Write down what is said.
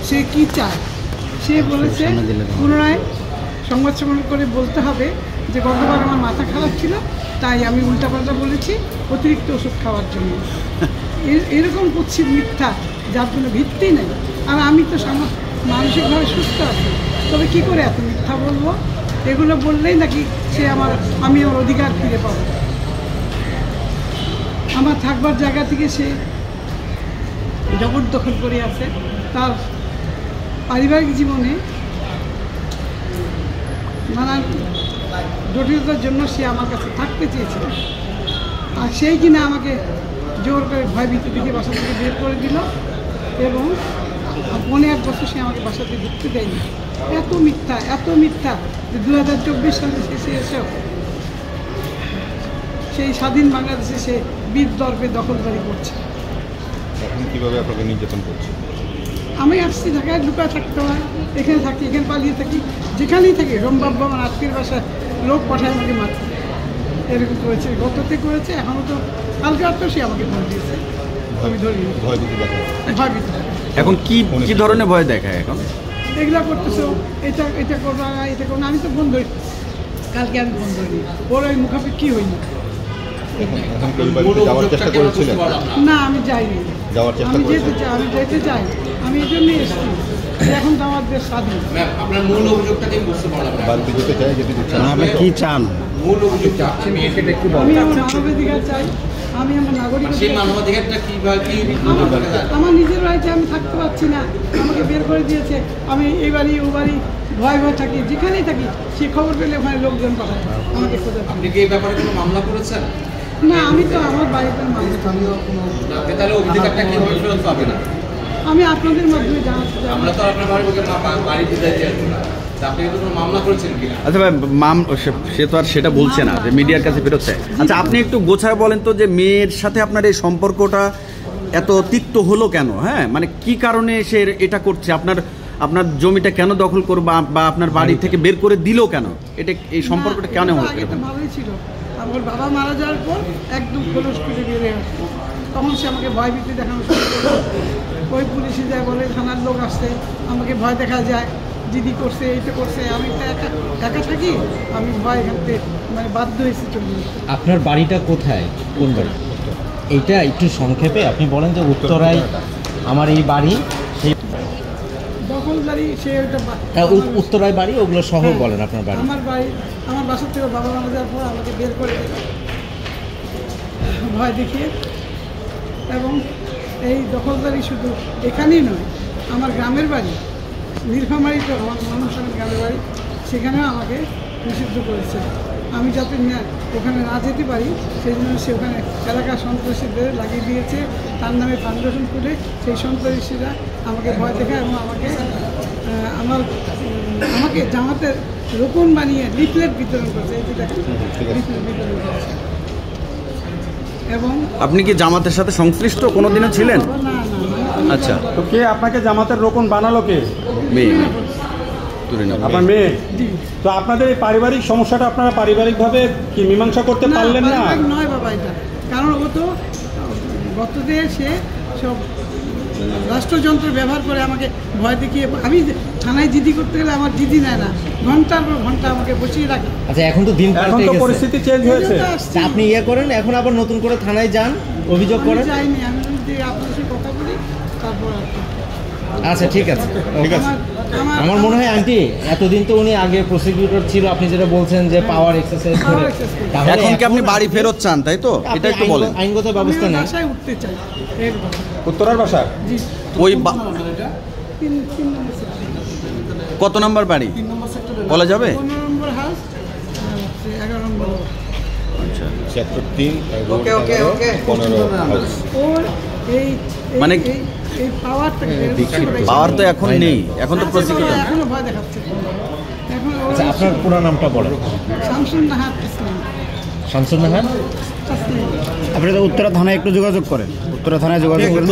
সে কি চায়। সে বলেছে পুনরায় সংবাদ সম্মেলন করে বলতে হবে যে গতবার আমার মাথা খারাপ ছিল, তাই আমি উল্টাপাল্টা বলেছি অতিরিক্ত ওষুধ খাওয়ার জন্য। এরকম করছি মিথ্যা, যার কোনো ভিত্তি নেই। আর আমি তো মানসিকভাবে সুস্থ আছি, তবে কী করে এত মিথ্যা বলবো? এগুলো বললেই নাকি আমি আমার অধিকার ফিরে পাবো। আমার থাকবার জায়গা থেকে সে জবরদখল করে আছে। তার পারিবারিক জীবনে নানান জটিলতার জন্য সে আমার কাছে থাকতে চেয়েছিল, আর সেই কিনা আমাকে জোর করে ভয়ভীতি থেকে বাসা থেকে বের করে দিল এবং 1.5 বছর সে আমাকে বাসাতে ঢুকতে দেয়নি। এত মিথ্যা যে 2024 সালে শেষে এসেও সেই স্বাধীন বাংলাদেশে সে বিদর্ভে দখলদারি করছে। এখন কীভাবে আপনাকে নির্যাতন করছে? আমি আসছি ঢাকায়, লুকায় থাকতে হয়, এখানে থাকি, এখানে পালিয়ে থাকি, যেখানেই থাকি। সম্ভাব্য আমার আত্মীয় বাসায় লোক পাঠায় আমাকে মারতে, এরকম করেছে। গততে করেছে, এখনও তো কালকে রাত্রেও সে আমাকে ভয় দিয়েছে। আমি ধরি ভয়ভীতি দেখা। এখন কি ধরনের ভয় দেখায়? এখন এগুলা করতেছো, এটা করবো না, এটা করবো না। আমি তো ফোন ধরি, কালকে আমি ফোন ধরিনি, ওর ওই মুখাপেক্ষি হইনি। না, আমি যাইনি, আমি যেতে চাই, আমি এই জন্যই এসেছি। এখন তো আমার দেশ স্বাধীন। আপনার মূল অভিযোগটা কি বুঝতে পারলাম না। আপনি কি চান? মূল অভিযোগ চাচ্ছেন সেটা একটু বলুন। আমি আমার মানবাধিকার চাই, আমি আমার নাগরিক। সেই মানবাধিকারটা কিভাবে? আমার নিজের বাড়িতে আমি থাকতে পারছি না, আমাকে বের করে দিয়েছে। আমি এই বাড়ি ও বাড়ি ভয় থাকি, যেখানেই থাকি সে খবর পেলে ওখানে লোকজন পাঠায় আমাকে খোঁজা। আপনি কি এই ব্যাপারে কোনো মামলা করেছেন? না, আমি তো আমার বাড়িতে মামলা। তাহলে অধিকারটা কিভাবে ফেরত পাবে না? আমি আপনাদের মাধ্যমে জানাতে চাই। আমরা তো আপনার বাড়িতে যাইতে আসবো না। আপনি কি কোনো মামলা করেছেন কিনা? আচ্ছা ভাই, সে তো আর সেটা বলছে না যে মিডিয়ার কাছে ফেরত চায়। আচ্ছা, আপনি একটু গোছায় বলেন তো যে মেয়ের সাথে আপনার এই সম্পর্কটা এত তিক্ত হলো কেন? হ্যাঁ, মানে কি কারণে সে এটা করছে? আপনার জমিটা কেন দখল করবা বা আপনার বাড়ি থেকে বের করে দিল কেন? এই সম্পর্কটা কেন হলো? ভালোই ছিল। আমার বাবা মারা যাওয়ার পর একদম খোলস করে বেরিয়ে আসছে। তখন সে আমাকে ভয় ভীতি দেখানো শুরু করে। ওই পুলিশে যায়, বলে থানার লোক আসছে, আমাকে ভয় দেখা যায়, দিদি করছে, এইটা করছে। আমি তো একা থাকি, আমি ভয় এখান থেকে বাধ্য হয়েছি চলে যেতে। আপনার বাড়িটা কোথায়? কোন বাড়ি? এইটা একটু সংক্ষেপে আপনি বলেন যে উত্তরায় আমার এই বাড়ি, সেই দখলদারি, সে উত্তরায় বাড়ি, ওগুলো সহ বলেন আপনার বাড়ি। আমার বাড়ি, আমার বাসার থেকে বাবা মারা যাওয়ার পর আমাকে বের করে দিল ভয় দেখিয়ে। এবং এই দখলদারি শুধু এখানেই নয়, আমার গ্রামের বাড়ি নীলফামারীতে, আমার মানুষের গ্রামের বাড়ি, সেখানেও আমাকে নিষিদ্ধ করেছে। আমি যাতে ওখানে না যেতে পারি সেই জন্য সে ওখানে এলাকার সন্ত্রাসীদের লাগিয়ে দিয়েছে। তার নামে ফাউন্ডেশন করে সেই সন্ত্রাসীরা আমাকে ভয় দেখায় এবং আমাকে জামাতের রোপণ বানিয়ে লিফলেট বিতরণ করছে। এই যে দেখেন, লিফলেট বিতরণ করছে। এবং আপনি কি জামাতের সাথে সংশ্লিষ্ট কোনোদিনও ছিলেন? না। আচ্ছা, তো কে আপনাকে জামাতের রোকন বানালো? কে? মেয়ে। আপনার মেয়ে? তো আপনাদের এই পারিবারিক সমস্যাটা আপনারা পারিবারিকভাবে কি মীমাংসা করতে পারলেন না? নয় বাবা, এটা কারণ ও তো গততে সে সব রাষ্ট্রযন্ত্র ব্যবহার করে আমাকে ভয় দেখিয়ে। আমি থানায় জিডি করতে গেলে আমার জিডি নেয় না, ঘন্টার পর ঘন্টা আমাকে বসিয়ে রাখে। আচ্ছা, এখন তো দিন পাল্টে গেছে, পরিস্থিতি চেঞ্জ হয়েছে। আপনি করেন, এখন আবার নতুন করে থানায় যান, অভিযোগ করেন। যাইনি, আমি যদি আপনার সাথে কথা বলি তারপর। আচ্ছা, ঠিক আছে। আমার মনে হয় আন্টি, এতদিন তো উনি আগে প্রসিকিউটর ছিল, আপনি যেটা বলছেন যে পাওয়ার এক্সারসাইজ করে, এখন কি আপনি বাড়ি ফেরত চান, তাই তো? এটা একটু বলেন। আইনগত ব্যবস্থা নেই। বাসায় উঠতে চাই। উত্তরার বাসা? ওই কত নম্বর বাড়ি বলা যাবে? 15 নম্বর হাউস, 11 নম্বর। আচ্ছা, সেক্টর 3 15 হাউস। ওর মানে এই পাওয়ার তো এখন নেই, এখন তো প্রসিকিউটর। এখনো ভয় দেখাচ্ছে। আচ্ছা, আপনার পুরো নামটা বলেন। শামসুন নাহার ইসলাম। শামসুন নাহার। আপনি তো উত্তরা থানায় একটু যোগাযোগ করেন, উত্তরা থানায় যোগাযোগ করেন।